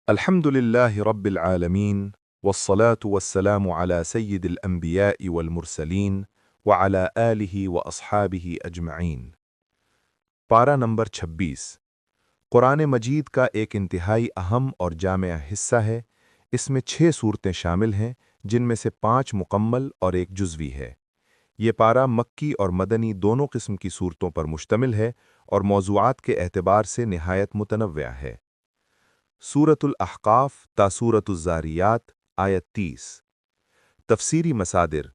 الحمد لله رب العالمين والصلاة والسلام على سيد الأنبياء والمرسلين وعلى آله وأصحابه أجمعين۔ پارہ نمبر 26 قرآن مجید کا ایک انتہائی اہم اور جامع حصہ ہے۔ اس میں 6 صورتیں شامل ہیں جن میں سے 5 مکمل اور ایک جزوی ہے۔ یہ پارہ مکی اور مدنی دونوں قسم کی صورتوں پر مشتمل ہے اور موضوعات کے اعتبار سے نہایت متنوع ہے۔ سورۃ الاحقاف تا سورۃ الزاریات آیت 30۔ تفسیری مصادر: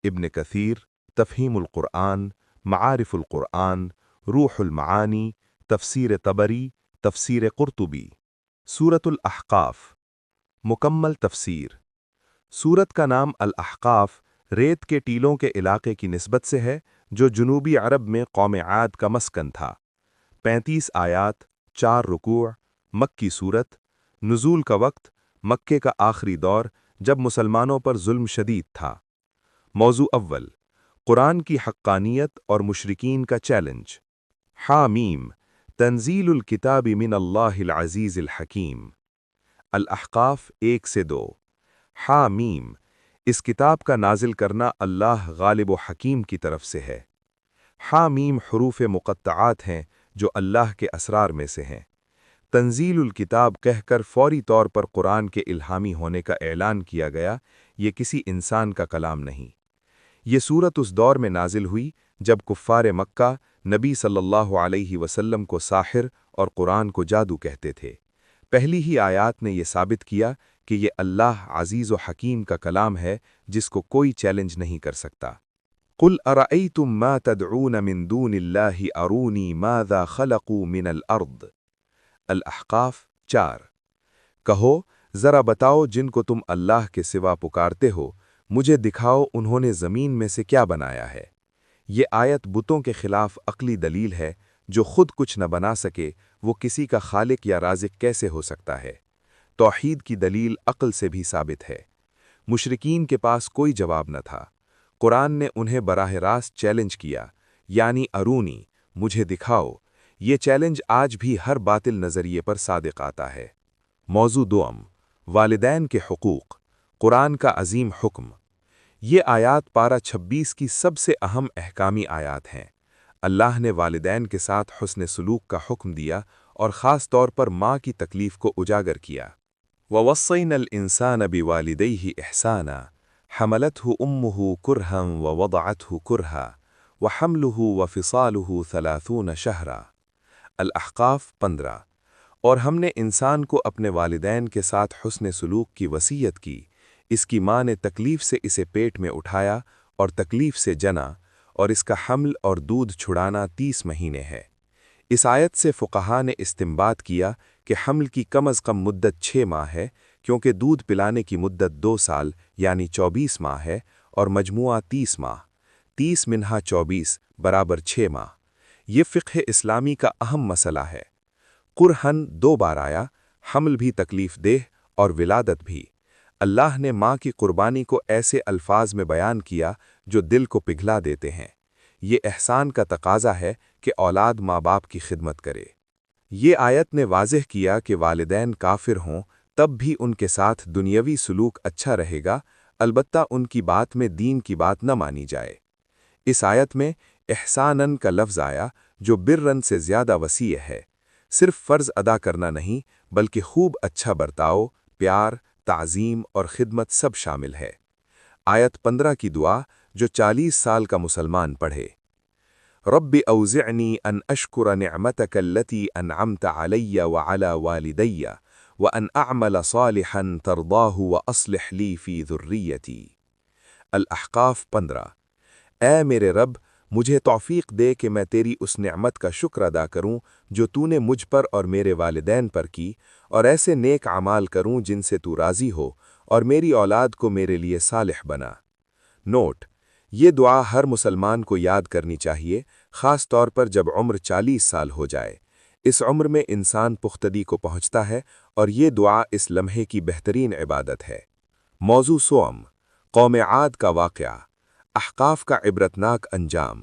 ابن کثیر، تفہیم القرآن، معارف القرآن، روح المعانی، تفسیر طبری، تفسیر قرطبی۔ سورۃ الاحقاف مکمل تفسیر۔ سورت کا نام الاحقاف ریت کے ٹیلوں کے علاقے کی نسبت سے ہے جو جنوبی عرب میں قوم عاد کا مسکن تھا۔ 35 آیات، 4 رکوع، مکی صورت۔ نزول کا وقت مکے کا آخری دور جب مسلمانوں پر ظلم شدید تھا۔ موضوع اول، قرآن کی حقانیت اور مشرکین کا چیلنج۔ حامیم، تنزیل الکتاب من اللہ العزیز الحکیم۔ الاحقاف 1-2۔ حامیم، اس کتاب کا نازل کرنا اللہ غالب و حکیم کی طرف سے ہے۔ حامیم حروف مقطعات ہیں جو اللہ کے اسرار میں سے ہیں۔ تنزیل الکتاب کہہ کر فوری طور پر قرآن کے الہامی ہونے کا اعلان کیا گیا، یہ کسی انسان کا کلام نہیں۔ یہ سورت اس دور میں نازل ہوئی جب کفار مکہ نبی صلی اللہ علیہ وسلم کو ساحر اور قرآن کو جادو کہتے تھے۔ پہلی ہی آیات نے یہ ثابت کیا کہ یہ اللہ عزیز و حکیم کا کلام ہے جس کو کوئی چیلنج نہیں کر سکتا۔ قل ارأیتم ما تدعون من دون اللہ ارونی ماذا خلقوا من الارض۔ الاحقاف 4۔ کہو ذرا بتاؤ جن کو تم اللہ کے سوا پکارتے ہو، مجھے دکھاؤ انہوں نے زمین میں سے کیا بنایا ہے۔ یہ آیت بتوں کے خلاف عقلی دلیل ہے، جو خود کچھ نہ بنا سکے وہ کسی کا خالق یا رازق کیسے ہو سکتا ہے۔ توحید کی دلیل عقل سے بھی ثابت ہے۔ مشرکین کے پاس کوئی جواب نہ تھا۔ قرآن نے انہیں براہ راست چیلنج کیا، یعنی ارونی، مجھے دکھاؤ۔ یہ چیلنج آج بھی ہر باطل نظریے پر صادق آتا ہے۔ موضوع دوم، والدین کے حقوق، قرآن کا عظیم حکم۔ یہ آیات پارہ 26 کی سب سے اہم احکامی آیات ہیں۔ اللہ نے والدین کے ساتھ حسن سلوک کا حکم دیا اور خاص طور پر ماں کی تکلیف کو اجاگر کیا۔ وَوَصَّيْنَا الْإِنسَانَ بِوَالِدَيْهِ إِحْسَانًا حَمَلَتْهُ أُمُّهُ كُرْهًا وَوَضَعَتْهُ كُرْهًا وَحَمْلُهُ وَفِصَالُهُ 30 شهرًا۔ الاحقاف 15۔ اور ہم نے انسان کو اپنے والدین کے ساتھ حسن سلوک کی وصیت کی، اس کی ماں نے تکلیف سے اسے پیٹ میں اٹھایا اور تکلیف سے جنا، اور اس کا حمل اور دودھ چھڑانا 30 مہینے ہے۔ اس آیت سے فقہا نے استنباط کیا کہ حمل کی کم از کم مدت 6 ماہ ہے، کیونکہ دودھ پلانے کی مدت 2 سال یعنی 24 ماہ ہے، اور مجموعہ 30 ماہ، 30 منہا 24 برابر 6 ماہ۔ یہ فقہ اسلامی کا اہم مسئلہ ہے۔ قرہن 2 بار آیا، حمل بھی تکلیف دہ اور ولادت بھی۔ اللہ نے ماں کی قربانی کو ایسے الفاظ میں بیان کیا جو دل کو پگھلا دیتے ہیں۔ یہ احسان کا تقاضا ہے کہ اولاد ماں باپ کی خدمت کرے۔ یہ آیت نے واضح کیا کہ والدین کافر ہوں تب بھی ان کے ساتھ دنیاوی سلوک اچھا رہے گا، البتہ ان کی بات میں دین کی بات نہ مانی جائے۔ اس آیت میں احساناً کا لفظ آیا جو برن سے زیادہ وسیع ہے۔ صرف فرض ادا کرنا نہیں بلکہ خوب اچھا برتاؤ، پیار، تعظیم اور خدمت سب شامل ہے۔ آیت 15 کی دعا جو 40 سال کا مسلمان پڑھے۔ رب اوزعنی ان اشکر نعمتک التي انعمت علی وعلى والدی وان اعمل صالحا ترضاه واصلح لی فی ذریتی۔ الاحقاف 15۔ اے میرے رب، مجھے توفیق دے کہ میں تیری اس نعمت کا شکر ادا کروں جو تو نے مجھ پر اور میرے والدین پر کی، اور ایسے نیک اعمال کروں جن سے تو راضی ہو، اور میری اولاد کو میرے لیے صالح بنا۔ نوٹ: یہ دعا ہر مسلمان کو یاد کرنی چاہیے، خاص طور پر جب عمر 40 سال ہو جائے۔ اس عمر میں انسان پختگی کو پہنچتا ہے، اور یہ دعا اس لمحے کی بہترین عبادت ہے۔ موضوع سوم، قوم عاد کا واقعہ، احقاف کا عبرتناک انجام۔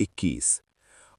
21।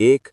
1.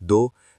2.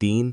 3.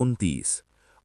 29।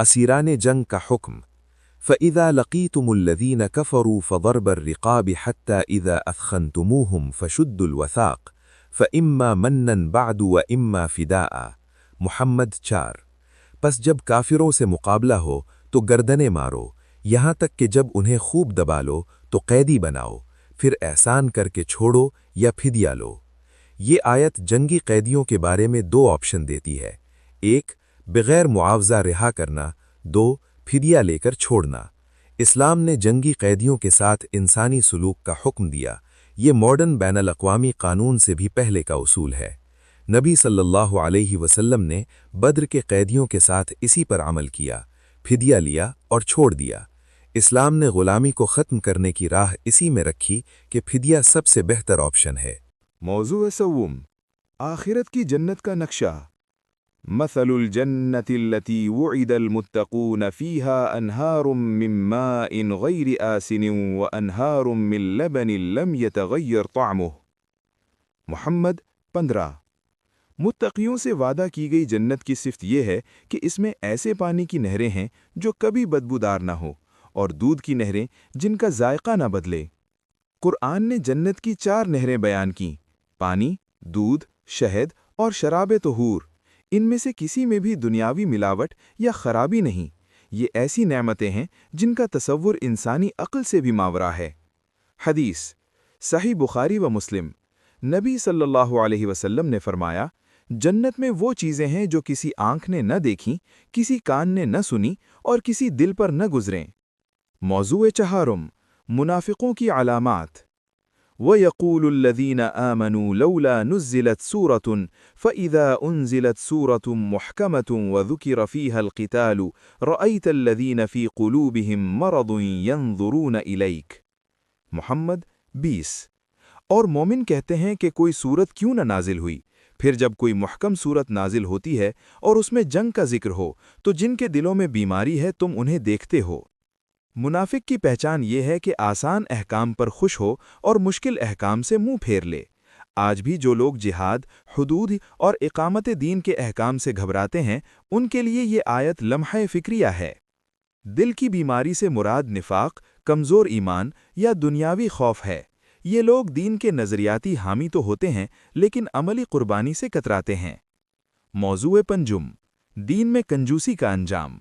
اسیران جنگ کا حکم فَإِذَا لَقِيتُمُ الَّذِينَ كَفَرُوا فَضَرْبَ الرِّقَابِ حَتَّى إِذَا أَثْخَنْتُمُوهُمْ فَشُدُّوا الْوَثَاقَ فَإِمَّا مَنًّا بَعْدُ وَإِمَّا فِدَاءً محمد 4۔ پس جب کافروں سے مقابلہ ہو تو گردنیں مارو، یہاں تک کہ جب انہیں خوب دبا لو تو قیدی بناؤ، پھر احسان کر کے چھوڑو یا فدیہ لو۔ یہ آیت جنگی قیدیوں کے بارے میں 2 آپشن دیتی ہے: 1 بغیر معاوضہ رہا کرنا، 2 فدیہ لے کر چھوڑنا۔ اسلام نے جنگی قیدیوں کے ساتھ انسانی سلوک کا حکم دیا، یہ ماڈرن بین الاقوامی قانون سے بھی پہلے کا اصول ہے۔ نبی صلی اللہ علیہ وسلم نے بدر کے قیدیوں کے ساتھ اسی پر عمل کیا، فدیہ لیا اور چھوڑ دیا۔ اسلام نے غلامی کو ختم کرنے کی راہ اسی میں رکھی کہ فدیہ سب سے بہتر آپشن ہے۔ موضوع سوم، آخرت کی جنت کا نقشہ۔ مثل الجنة التي وعد المتقون فيها أنهار من ماء غير آسن وأنهار من لبن لم يتغير طعمه محمد 15۔ متقیوں سے وعدہ کی گئی جنت کی صفت یہ ہے کہ اس میں ایسے پانی کی نہریں ہیں جو کبھی بدبودار نہ ہو، اور دودھ کی نہریں جن کا ذائقہ نہ بدلے۔ قرآن نے جنت کی 4 نہریں بیان کیں: پانی، دودھ، شہد اور شراب طہور۔ ان میں سے کسی میں بھی دنیاوی ملاوٹ یا خرابی نہیں۔ یہ ایسی نعمتیں ہیں جن کا تصور انسانی عقل سے بھی ماورا ہے۔ حدیث صحیح بخاری و مسلم، نبی صلی اللہ علیہ وسلم نے فرمایا، جنت میں وہ چیزیں ہیں جو کسی آنکھ نے نہ دیکھیں، کسی کان نے نہ سنی اور کسی دل پر نہ گزریں۔ موضوع چہارم، منافقوں کی علامات۔ وَيَقُولُ الَّذِينَ آمَنُوا لَوْلَا نُزِّلَتْ سُورَةٌ فَإِذَا أُنزِلَتْ سُورَةٌ مُحْكَمَةٌ وَذُكِرَ فِيهَا الْقِتَالُ رَأَيْتَ الَّذِينَ فِي قُلُوبِهِم مَّرَضٌ يَنظُرُونَ إِلَيْكَ محمد 20۔ اور مومن کہتے ہیں کہ کوئی سورت کیوں نہ نازل ہوئی، پھر جب کوئی محکم سورت نازل ہوتی ہے اور اس میں جنگ کا ذکر ہو تو جن کے دلوں میں بیماری ہے تم انہیں دیکھتے ہو۔ منافق کی پہچان یہ ہے کہ آسان احکام پر خوش ہو اور مشکل احکام سے منہ پھیر لے۔ آج بھی جو لوگ جہاد، حدود اور اقامت دین کے احکام سے گھبراتے ہیں، ان کے لیے یہ آیت لمحہ فکریہ ہے۔ دل کی بیماری سے مراد نفاق، کمزور ایمان یا دنیاوی خوف ہے۔ یہ لوگ دین کے نظریاتی حامی تو ہوتے ہیں لیکن عملی قربانی سے کتراتے ہیں۔ موضوع پنجم، دین میں کنجوسی کا انجام۔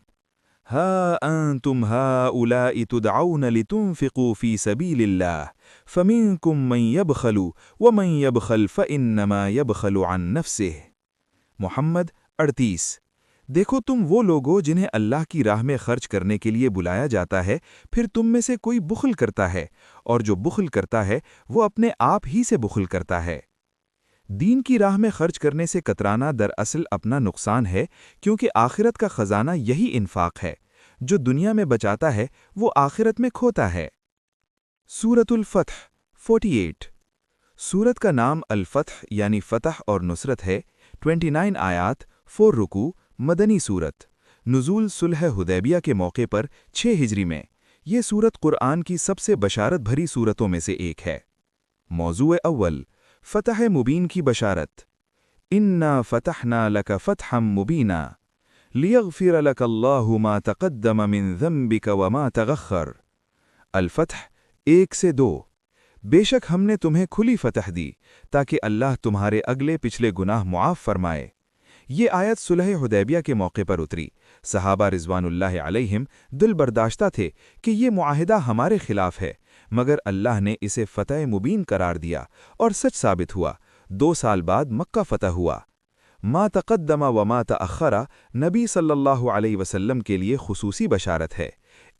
ہا انتم ہؤلاء تدعون لتنفقوا فی سبیل اللہ فمنکم من یبخل ومن یبخل فانما یبخل عن نفسہ محمد 38۔ دیکھو تم وہ لوگو جنہیں اللہ کی راہ میں خرچ کرنے کے لیے بلایا جاتا ہے، پھر تم میں سے کوئی بخل کرتا ہے، اور جو بخل کرتا ہے وہ اپنے آپ ہی سے بخل کرتا ہے۔ دین کی راہ میں خرچ کرنے سے کترانا دراصل اپنا نقصان ہے، کیونکہ آخرت کا خزانہ یہی انفاق ہے۔ جو دنیا میں بچاتا ہے وہ آخرت میں کھوتا ہے۔ سورۃ الفتح 48۔ سورت کا نام الفتح یعنی فتح اور نصرت ہے۔ 29 آیات، 4 رکوع، مدنی سورت۔ نزول صلح حدیبیہ کے موقع پر 6 ہجری میں۔ یہ سورت قرآن کی سب سے بشارت بھری سورتوں میں سے ایک ہے۔ موضوع اول، فتح مبین کی بشارت۔ اِنَّا فَتَحْنَا لَكَ فَتْحًا مُبِينًا لِيَغْفِرَ لَكَ اللَّهُ مَا تَقَدَّمَ مِن ذَنبِكَ وَمَا تَغَخَّرَ۔ الفتح 1 سے 2۔ بے شک ہم نے تمہیں کھلی فتح دی تاکہ اللہ تمہارے اگلے پچھلے گناہ معاف فرمائے۔ یہ آیت صلح حدیبیہ کے موقع پر اتری۔ صحابہ رضوان اللہ علیہم دل برداشتہ تھے کہ یہ معاہدہ ہمارے خلاف ہے، مگر اللہ نے اسے فتح مبین قرار دیا اور سچ ثابت ہوا۔ 2 سال بعد مکہ فتح ہوا۔ ما تقدم وما تأخر نبی صلی اللہ علیہ وسلم کے لیے خصوصی بشارت ہے۔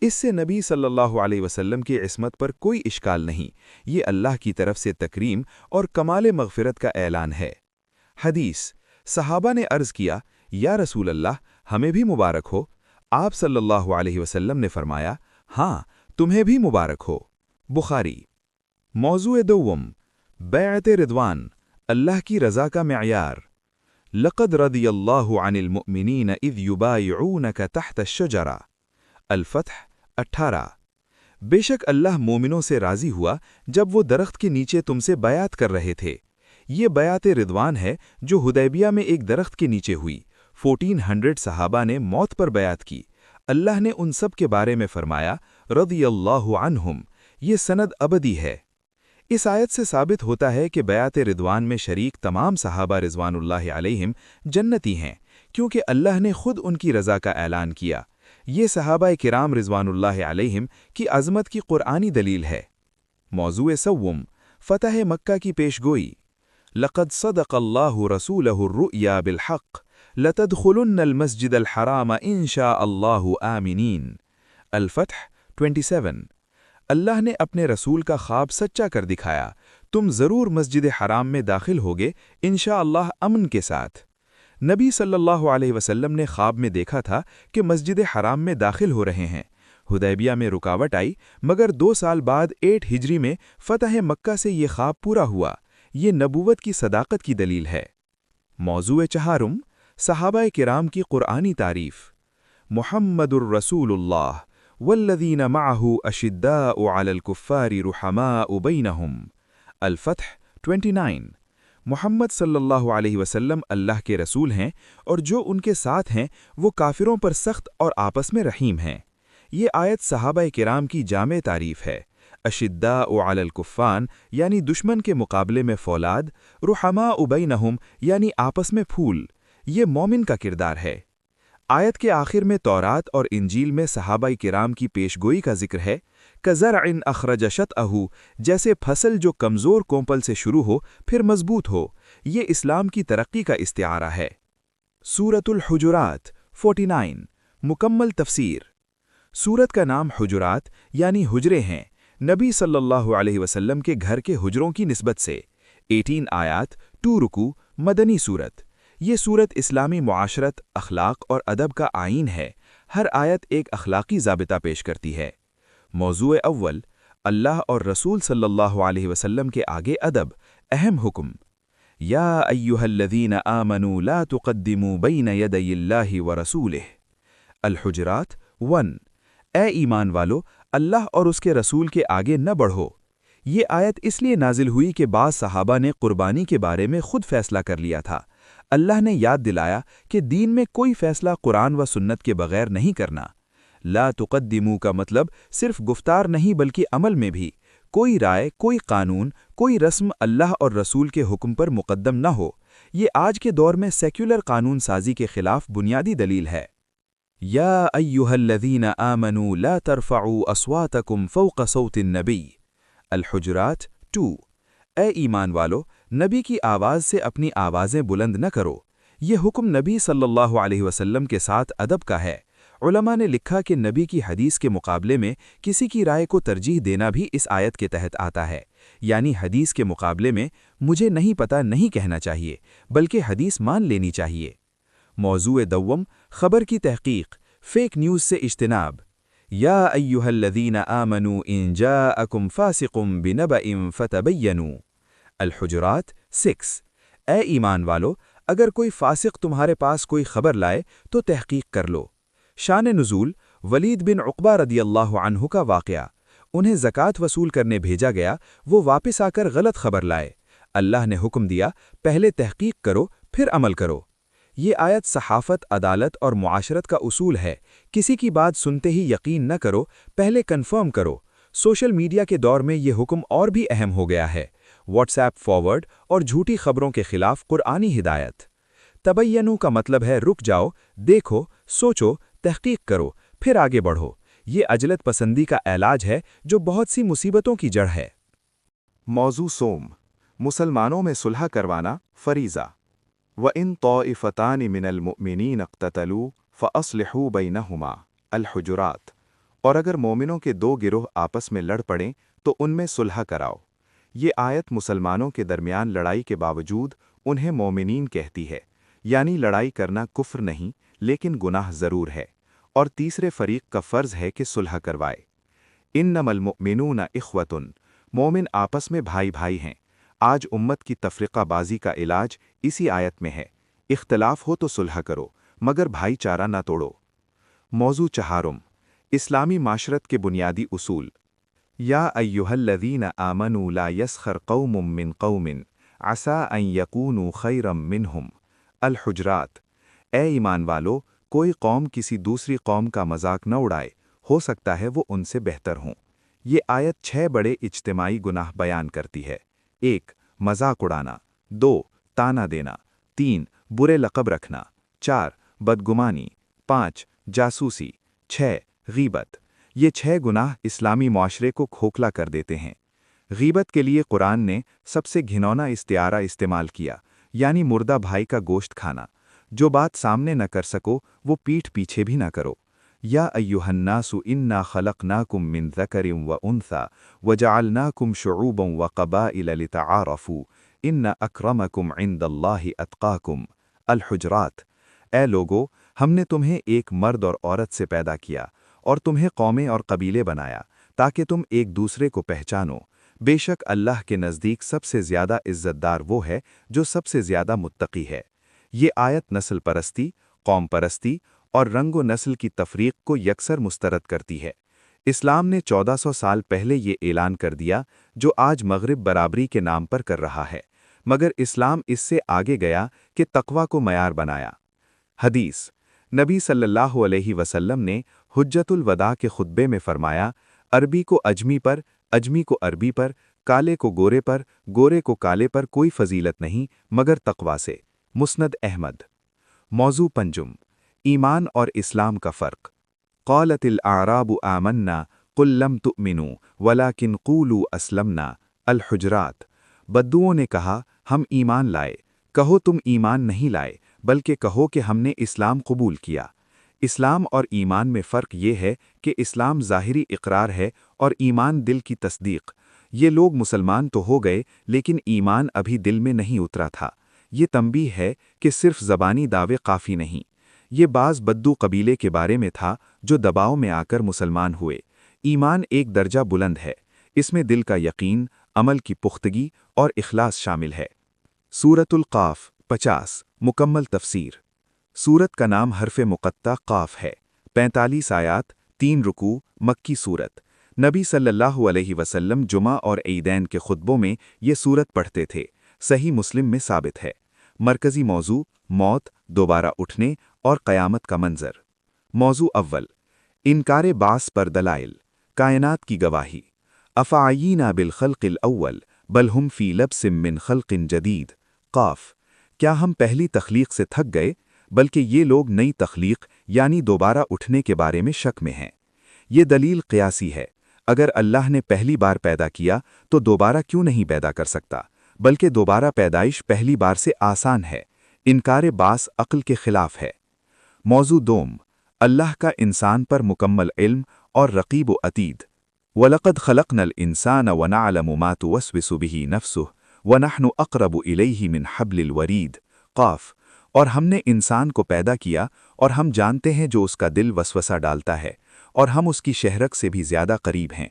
اس سے نبی صلی اللہ علیہ وسلم کی عصمت پر کوئی اشکال نہیں، یہ اللہ کی طرف سے تکریم اور کمال مغفرت کا اعلان ہے۔ حدیث، صحابہ نے عرض کیا، یا رسول اللہ، ہمیں بھی مبارک ہو۔ آپ صلی اللہ علیہ وسلم نے فرمایا، ہاں تمہیں بھی مبارک ہو۔ بخاری۔ موضوع دوم، بیعت رضوان، اللہ کی رضا کا معیار۔ لقد رضی اللہ عن المؤمنین اذ یبایعونک تحت الشجرہ۔ الفتح 18۔ بے شک اللہ مومنوں سے راضی ہوا جب وہ درخت کے نیچے تم سے بیعت کر رہے تھے۔ یہ بیعت رضوان ہے جو حدیبیہ میں ایک درخت کے نیچے ہوئی۔ 1400 صحابہ نے موت پر بیعت کی۔ اللہ نے ان سب کے بارے میں فرمایا رضی اللہ عنہم، یہ سند ابدی ہے۔ اس آیت سے ثابت ہوتا ہے کہ بیعت رضوان میں شریک تمام صحابہ رضوان اللہ علیہم جنتی ہیں، کیونکہ اللہ نے خود ان کی رضا کا اعلان کیا۔ یہ صحابہ کرام رضوان اللہ علیہم کی عظمت کی قرآنی دلیل ہے۔ موضوع سوم، فتح مکہ کی پیشگوئی۔ لقد صدق اللہ رسولہ الرؤیا بالحق لتدخلن المسجد الحرام ان شاء اللہ آمنین۔ الفتح 27۔ اللہ نے اپنے رسول کا خواب سچا کر دکھایا، تم ضرور مسجد حرام میں داخل ہوگے انشاءاللہ امن کے ساتھ۔ نبی صلی اللہ علیہ وسلم نے خواب میں دیکھا تھا کہ مسجد حرام میں داخل ہو رہے ہیں۔ حدیبیہ میں رکاوٹ آئی، مگر 2 سال بعد 8 ہجری میں فتح مکہ سے یہ خواب پورا ہوا۔ یہ نبوت کی صداقت کی دلیل ہے۔ موضوع چہارم، صحابہ کرام کی قرآنی تعریف۔ محمد الرسول اللہ والذین معہ اشداء علی الکفار رحماء بینہم۔ الفتح 29۔ محمد صلی اللہ علیہ وسلم اللہ کے رسول ہیں اور جو ان کے ساتھ ہیں وہ کافروں پر سخت اور آپس میں رحیم ہیں۔ یہ آیت صحابہ کرام کی جامع تعریف ہے۔ اشداء علی الکفار یعنی دشمن کے مقابلے میں فولاد، رحماء بینہم یعنی آپس میں پھول، یہ مومن کا کردار ہے۔ آیت کے آخر میں تورات اور انجیل میں صحابہ کرام کی پیشگوئی کا ذکر ہے۔ کزرع اخرج شطأہ، جیسے پھسل جو کمزور کونپل سے شروع ہو پھر مضبوط ہو، یہ اسلام کی ترقی کا استعارہ ہے۔ سورۃ الحجرات 49۔ مکمل تفسیر۔ سورت کا نام حجرات یعنی حجرے ہیں، نبی صلی اللہ علیہ وسلم کے گھر کے حجروں کی نسبت سے۔ 18 آیات، 2 رکوع، مدنی سورت۔ یہ سورت اسلامی معاشرت، اخلاق اور ادب کا آئین ہے۔ ہر آیت ایک اخلاقی ضابطہ پیش کرتی ہے۔ موضوع اول، اللہ اور رسول صلی اللہ علیہ وسلم کے آگے ادب، اہم حکم۔ یا ایھا الذین آمنوا لا تقدموا بین یدی اللہ ورسولہ۔ الحجرات 1۔ اے ایمان والو، اللہ اور اس کے رسول کے آگے نہ بڑھو۔ یہ آیت اس لیے نازل ہوئی کہ بعض صحابہ نے قربانی کے بارے میں خود فیصلہ کر لیا تھا۔ اللہ نے یاد دلایا کہ دین میں کوئی فیصلہ قرآن و سنت کے بغیر نہیں کرنا۔ لا تقدموا کا مطلب صرف گفتار نہیں بلکہ عمل میں بھی۔ کوئی رائے، کوئی قانون، کوئی رسم اللہ اور رسول کے حکم پر مقدم نہ ہو۔ یہ آج کے دور میں سیکولر قانون سازی کے خلاف بنیادی دلیل ہے۔ یا ایھا الذین آمنوا لا ترفعوا اصواتکم فوق صوت النبی۔ الحجرات 2۔ اے ایمان والو، نبی کی آواز سے اپنی آوازیں بلند نہ کرو۔ یہ حکم نبی صلی اللہ علیہ وسلم کے ساتھ ادب کا ہے۔ علماء نے لکھا کہ نبی کی حدیث کے مقابلے میں کسی کی رائے کو ترجیح دینا بھی اس آیت کے تحت آتا ہے، یعنی حدیث کے مقابلے میں مجھے نہیں پتہ نہیں کہنا چاہیے، بلکہ حدیث مان لینی چاہیے۔ موضوع دوم، خبر کی تحقیق، فیک نیوز سے اجتناب۔ یا ایھا الذین آمنوا ان جاءکم فاسق بنبأ فتبینوا۔ الحجرات 6۔ اے ایمان والو، اگر کوئی فاسق تمہارے پاس کوئی خبر لائے تو تحقیق کر لو۔ شان نزول، ولید بن عقبہ رضی اللہ عنہ کا واقعہ۔ انہیں زکوٰۃ وصول کرنے بھیجا گیا، وہ واپس آ کر غلط خبر لائے۔ اللہ نے حکم دیا، پہلے تحقیق کرو پھر عمل کرو۔ یہ آیت صحافت، عدالت اور معاشرت کا اصول ہے۔ کسی کی بات سنتے ہی یقین نہ کرو، پہلے کنفرم کرو۔ سوشل میڈیا کے دور میں یہ حکم اور بھی اہم ہو گیا ہے۔ واٹس ایپ فارورڈ اور جھوٹی خبروں کے خلاف قرآنی ہدایت۔ تبینوا کا مطلب ہے رک جاؤ، دیکھو، سوچو، تحقیق کرو، پھر آگے بڑھو۔ یہ عجلت پسندی کا علاج ہے جو بہت سی مصیبتوں کی جڑ ہے۔ موضوع سوم، مسلمانوں میں صلح کروانا فریضہ۔ وَإِن طَائِفَتَانِ مِنَ الْمُؤْمِنِينَ اقْتَتَلُوا فَأَصْلِحُوا بَيْنَهُمَا۔ الحجرات۔ اور اگر مومنوں کے 2 گروہ آپس میں لڑ پڑیں تو ان میں صلح کراؤ۔ یہ آیت مسلمانوں کے درمیان لڑائی کے باوجود انہیں مومنین کہتی ہے، یعنی لڑائی کرنا کفر نہیں لیکن گناہ ضرور ہے، اور تیسرے فریق کا فرض ہے کہ صلح کروائے۔ انما المؤمنون اخوۃ، مومن آپس میں بھائی بھائی ہیں۔ آج امت کی تفرقہ بازی کا علاج اسی آیت میں ہے۔ اختلاف ہو تو صلح کرو، مگر بھائی چارہ نہ توڑو۔ موضوع چہارم، اسلامی معاشرت کے بنیادی اصول۔ یا ایھا الذین آمنوا لا یسخر قوم من قوم عسى ان یکونوا خیرا منہم۔ الحجرات۔ اے ایمان والو، کوئی قوم کسی دوسری قوم کا مذاق نہ اڑائے، ہو سکتا ہے وہ ان سے بہتر ہوں۔ یہ آیت 6 بڑے اجتماعی گناہ بیان کرتی ہے۔ 1 مذاق اڑانا، 2 تانا دینا، 3 برے لقب رکھنا، 4 بدگمانی، 5 جاسوسی، 6 غیبت۔ یہ 6 گناہ اسلامی معاشرے کو کھوکھلا کر دیتے ہیں۔ غیبت کے لیے قرآن نے سب سے گھنونا استعارہ استعمال کیا، یعنی مردہ بھائی کا گوشت کھانا۔ جو بات سامنے نہ کر سکو وہ پیٹھ پیچھے بھی نہ کرو۔ یا ایھا الناس انا خلقناکم من ذکر و انثی وجعلناکم شعوبا وقبائل لتعارفوا ان اکرمکم عند اللہ اتقاکم۔ الحجرات۔ اے لوگو، ہم نے تمہیں ایک مرد اور عورت سے پیدا کیا اور تمہیں قومیں اور قبیلے بنایا تاکہ تم ایک دوسرے کو پہچانو۔ بے شک اللہ کے نزدیک سب سے زیادہ عزت دار وہ ہے جو سب سے زیادہ متقی ہے۔ یہ آیت نسل پرستی، قوم پرستی اور رنگ و نسل کی تفریق کو یکسر مسترد کرتی ہے۔ اسلام نے 1400 سال پہلے یہ اعلان کر دیا جو آج مغرب برابری کے نام پر کر رہا ہے، مگر اسلام اس سے آگے گیا کہ تقوی کو معیار بنایا۔ حدیث۔ نبی صلی اللہ علیہ وسلم نے حجت الوداع کے خطبے میں فرمایا، عربی کو اجمی پر، اجمی کو عربی پر، کالے کو گورے پر، گورے کو کالے پر کوئی فضیلت نہیں مگر تقوی سے۔ مسند احمد۔ موضوع پنجم، ایمان اور اسلام کا فرق۔ قالت الاعراب آمنا قل لم تؤمنوا ولكن قولوا اسلمنا۔ الحجرات۔ بدوؤں نے کہا ہم ایمان لائے، کہو تم ایمان نہیں لائے بلکہ کہو کہ ہم نے اسلام قبول کیا۔ اسلام اور ایمان میں فرق یہ ہے کہ اسلام ظاہری اقرار ہے اور ایمان دل کی تصدیق۔ یہ لوگ مسلمان تو ہو گئے لیکن ایمان ابھی دل میں نہیں اترا تھا۔ یہ تنبیہ ہے کہ صرف زبانی دعوے کافی نہیں۔ یہ بعض بدو قبیلے کے بارے میں تھا جو دباؤ میں آ کر مسلمان ہوئے۔ ایمان ایک درجہ بلند ہے، اس میں دل کا یقین، عمل کی پختگی اور اخلاص شامل ہے۔ سورۃ القاف 50 مکمل تفسیر۔ سورت کا نام حرف مقطع قاف ہے۔ 45 آیات، 3 رکوع، مکی سورت۔ نبی صلی اللہ علیہ وسلم جمعہ اور عیدین کے خطبوں میں یہ سورت پڑھتے تھے۔ صحیح مسلم میں ثابت ہے۔ مرکزی موضوع موت، دوبارہ اٹھنے اور قیامت کا منظر۔ موضوع اول، انکار بعث پر دلائل، کائنات کی گواہی۔ افعینا بالخلق الاول بل ہم فی لبس من خلق جدید۔ قاف۔ کیا ہم پہلی تخلیق سے تھک گئے، بلکہ یہ لوگ نئی تخلیق یعنی دوبارہ اٹھنے کے بارے میں شک میں ہیں۔ یہ دلیل قیاسی ہے۔ اگر اللہ نے پہلی بار پیدا کیا تو دوبارہ کیوں نہیں پیدا کر سکتا، بلکہ دوبارہ پیدائش پہلی بار سے آسان ہے۔ انکار بعث عقل کے خلاف ہے۔ موضوع دوم، اللہ کا انسان پر مکمل علم اور رقیب و عتید۔ وَلَقَدْ خَلَقْنَا الْإِنسَانَ وَنَعْلَمُ مَا تُوَسْوِسُ بِهِ نَفْسُهُ وَنَحْنُ أَقْرَبُ إِلَيْهِ مِنْ حَبْلِ الْوَرِيدِ۔ قاف۔ اور ہم نے انسان کو پیدا کیا اور ہم جانتے ہیں جو اس کا دل وسوسہ ڈالتا ہے، اور ہم اس کی شہرک سے بھی زیادہ قریب ہیں۔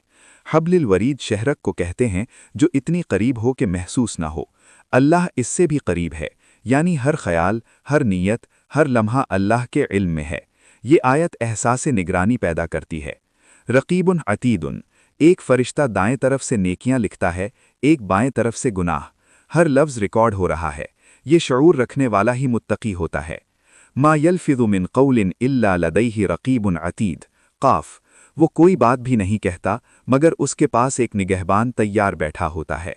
حبل الورید شہرک کو کہتے ہیں جو اتنی قریب ہو کہ محسوس نہ ہو۔ اللہ اس سے بھی قریب ہے، یعنی ہر خیال، ہر نیت، ہر لمحہ اللہ کے علم میں ہے۔ یہ آیت احساس نگرانی پیدا کرتی ہے۔ رقیب عتید، ایک فرشتہ دائیں طرف سے نیکیاں لکھتا ہے، ایک بائیں طرف سے گناہ۔ ہر لفظ ریکارڈ ہو رہا ہے۔ یہ شعور رکھنے والا ہی متقی ہوتا ہے۔ ما یلفظ من قول الا لدیہ رقیب عتید۔ قاف۔ وہ کوئی بات بھی نہیں کہتا مگر اس کے پاس ایک نگہبان تیار بیٹھا ہوتا ہے۔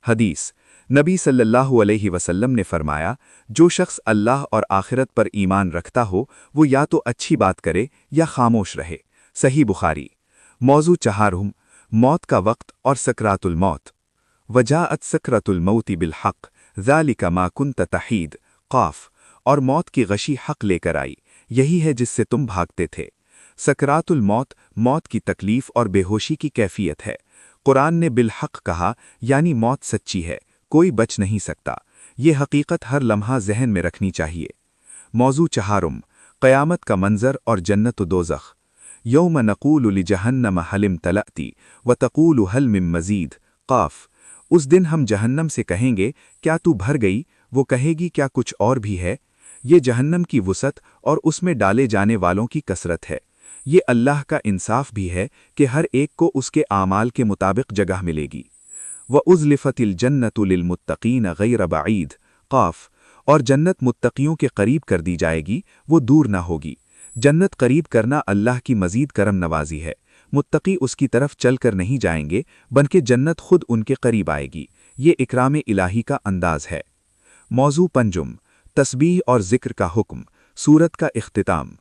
حدیث۔ نبی صلی اللہ علیہ وسلم نے فرمایا، جو شخص اللہ اور آخرت پر ایمان رکھتا ہو وہ یا تو اچھی بات کرے یا خاموش رہے۔ صحیح بخاری۔ موضوع چہارم، موت کا وقت اور سکرات الموت۔ وجاءت سکرۃ الموت بالحق ذالک ما کنت تحید۔ قاف۔ اور موت کی غشی حق لے کر آئی، یہی ہے جس سے تم بھاگتے تھے۔ سکرات الموت موت کی تکلیف اور بے ہوشی کی کیفیت ہے۔ قرآن نے بالحق کہا، یعنی موت سچی ہے، کوئی بچ نہیں سکتا۔ یہ حقیقت ہر لمحہ ذہن میں رکھنی چاہیے۔ موضوع چہارم، قیامت کا منظر اور جنت و دوزخ۔ یوم نقول لجہنم هل امتلأت وتقول هل من مزید۔ قاف۔ اس دن ہم جہنم سے کہیں گے کیا تو بھر گئی، وہ کہے گی کیا کچھ اور بھی ہے۔ یہ جہنم کی وسعت اور اس میں ڈالے جانے والوں کی کثرت ہے۔ یہ اللہ کا انصاف بھی ہے کہ ہر ایک کو اس کے اعمال کے مطابق جگہ ملے گی۔ وَأُزْلِفَتِ الْجَنَّةُ لِلْمُتَّقِينَ غَيْرَ بَعِيدٍ۔ قاف۔ اور جنت متقیوں کے قریب کر دی جائے گی، وہ دور نہ ہوگی۔ جنت قریب کرنا اللہ کی مزید کرم نوازی ہے۔ متقی اس کی طرف چل کر نہیں جائیں گے بلکہ جنت خود ان کے قریب آئے گی۔ یہ اکرام الہی کا انداز ہے۔ موضوع پنجم، تسبیح اور ذکر کا حکم، سورت کا اختتام۔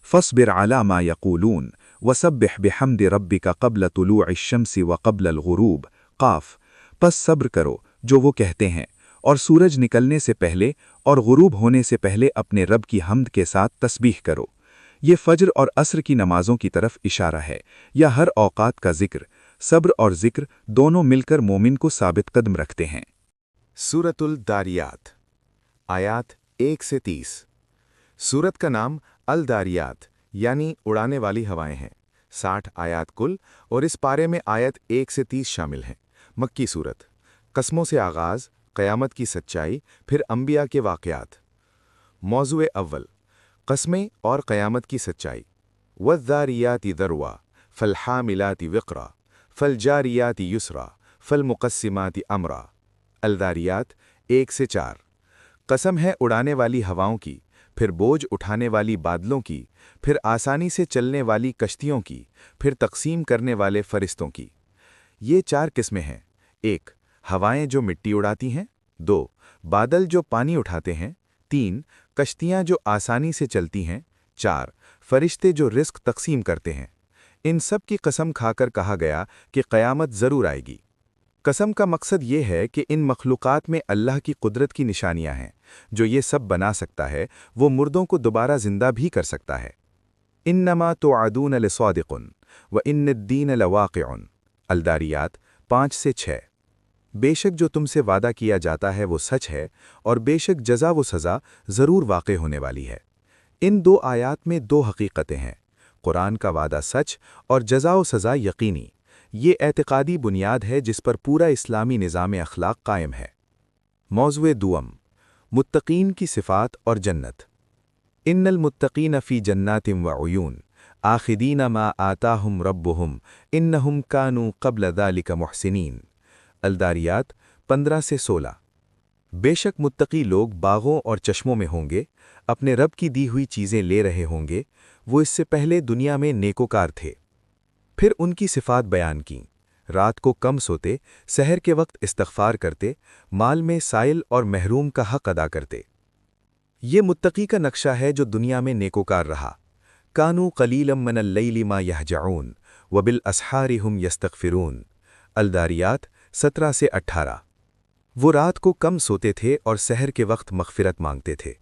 فاصبر علی ما یقولون وسبح بحمد ربک قبل طلوع الشمس وقبل الغروب قاف، پس صبر کرو جو وہ کہتے ہیں، اور سورج نکلنے سے پہلے اور غروب ہونے سے پہلے اپنے رب کی حمد کے ساتھ تسبیح کرو۔ یہ فجر اور عصر کی نمازوں کی طرف اشارہ ہے، یا ہر اوقات کا ذکر۔ صبر اور ذکر دونوں مل کر مومن کو ثابت قدم رکھتے ہیں۔ سورۃ الداریات، آیات 1 سے 30۔ سورت کا نام الداریات یعنی اڑانے والی ہوائیں ہیں۔ 60 آیات کل، اور اس پارے میں آیت 1 سے 30 شامل ہیں۔ مکی سورت، قسموں سے آغاز، قیامت کی سچائی، پھر انبیاء کے واقعات۔ موضوع اول، قسمیں اور قیامت کی سچائی۔ وَالذَّارِيَاتِ ذَرْوًا فَالْحَامِلَاتِ وِقْرًا فَالْجَارِيَاتِ يُسْرًا فَالْمُقَسِّمَاتِ أَمْرًا۔ الذاریات 1 سے 4۔ قسم ہے اڑانے والی ہواؤں کی، پھر بوجھ اٹھانے والی بادلوں کی، پھر آسانی سے چلنے والی کشتیوں کی، پھر تقسیم کرنے والے فرشتوں کی۔ یہ 4 قسمیں ہیں۔ 1 ہوائیں جو مٹی اڑاتی ہیں، 2 بادل جو پانی اٹھاتے ہیں، 3 کشتیاں جو آسانی سے چلتی ہیں، 4 فرشتے جو رزق تقسیم کرتے ہیں۔ ان سب کی قسم کھا کر کہا گیا کہ قیامت ضرور آئے گی۔ قسم کا مقصد یہ ہے کہ ان مخلوقات میں اللہ کی قدرت کی نشانیاں ہیں۔ جو یہ سب بنا سکتا ہے، وہ مردوں کو دوبارہ زندہ بھی کر سکتا ہے۔ انما توعدون لصادق وان الدین لواقع۔ الداریات 5 سے 6۔ بے شک جو تم سے وعدہ کیا جاتا ہے وہ سچ ہے، اور بے شک جزا و سزا ضرور واقع ہونے والی ہے۔ ان 2 آیات میں 2 حقیقتیں ہیں۔ قرآن کا وعدہ سچ اور جزا و سزا یقینی۔ یہ اعتقادی بنیاد ہے جس پر پورا اسلامی نظام اخلاق قائم ہے۔ موضوع دوم، متقین کی صفات اور جنت۔ ان المتقین فی جنات وعیون آخذین ما آتاہم ربہم انہم کانوا قبل ذلک محسنین۔ الداریات 15 سے 16۔ بے شک متقی لوگ باغوں اور چشموں میں ہوں گے، اپنے رب کی دی ہوئی چیزیں لے رہے ہوں گے، وہ اس سے پہلے دنیا میں نیکوکار تھے۔ پھر ان کی صفات بیان کیں۔ رات کو کم سوتے، سحر کے وقت استغفار کرتے، مال میں سائل اور محروم کا حق ادا کرتے۔ یہ متقی کا نقشہ ہے جو دنیا میں نیکوکار رہا۔ کانوا قلیلا من اللیل ما یہجعون وبالاسحار ہم یستغفرون۔ الداریات 17 سے 18۔ وہ رات کو کم سوتے تھے اور سحر کے وقت مغفرت مانگتے تھے۔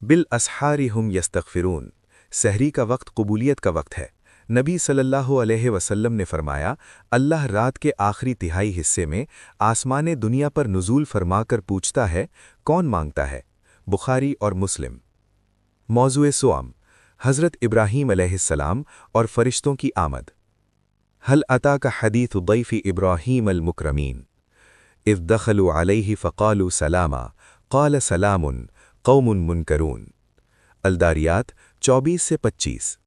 بالاسحار ہم یستغفرون، سحری کا وقت قبولیت کا وقت ہے۔ نبی صلی اللہ علیہ وسلم نے فرمایا، اللہ رات کے آخری تہائی حصے میں آسمان دنیا پر نزول فرما کر پوچھتا ہے، کون مانگتا ہے؟ بخاری اور مسلم۔ موضوع سوم، حضرت ابراہیم علیہ السلام اور فرشتوں کی آمد۔ هل اتاک حدیث ضیف ابراہیم المکرمین اذ دخلوا علیہ فقالوا سلاما قال سلام قوم منکرون۔ الداریات 24 سے 25۔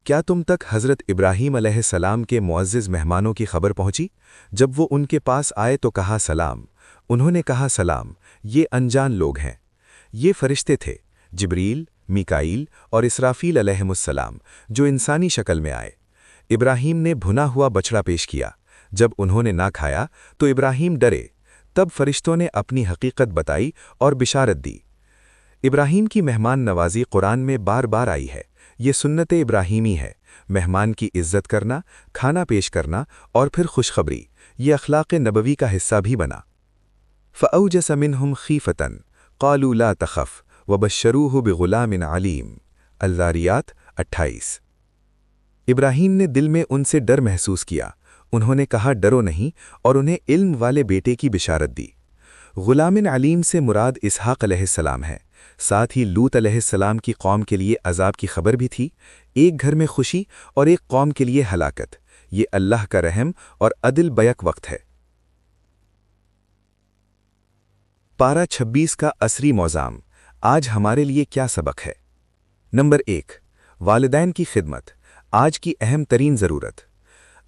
کیا تم تک حضرت ابراہیم علیہ السلام کے معزز مہمانوں کی خبر پہنچی؟ جب وہ ان کے پاس آئے تو کہا سلام، انہوں نے کہا سلام، یہ انجان لوگ ہیں۔ یہ فرشتے تھے، جبریل، میکائیل اور اسرافیل علیہم السلام، جو انسانی شکل میں آئے۔ ابراہیم نے بھنا ہوا بچڑا پیش کیا۔ جب انہوں نے نہ کھایا تو ابراہیم ڈرے، تب فرشتوں نے اپنی حقیقت بتائی اور بشارت دی۔ ابراہیم کی مہمان نوازی قرآن میں بار بار آئی ہے۔ یہ سنت ابراہیمی ہے، مہمان کی عزت کرنا، کھانا پیش کرنا اور پھر خوشخبری۔ یہ اخلاق نبوی کا حصہ بھی بنا۔ فأوجس منہم خیفتن قالوا لا تخف وبشروہ بغلام علیم۔ الذاریات 28۔ ابراہیم نے دل میں ان سے ڈر محسوس کیا، انہوں نے کہا ڈرو نہیں، اور انہیں علم والے بیٹے کی بشارت دی۔ غلام علیم سے مراد اسحاق علیہ السلام ہے۔ ساتھ ہی لوط علیہ السلام کی قوم کے لیے عذاب کی خبر بھی تھی، ایک گھر میں خوشی اور ایک قوم کے لیے ہلاکت۔ یہ اللہ کا رحم اور عدل بیک وقت ہے۔ پارہ 26 کا عصری موزام۔ آج ہمارے لیے کیا سبق ہے؟ نمبر 1، والدین کی خدمت، آج کی اہم ترین ضرورت۔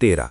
13।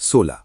16।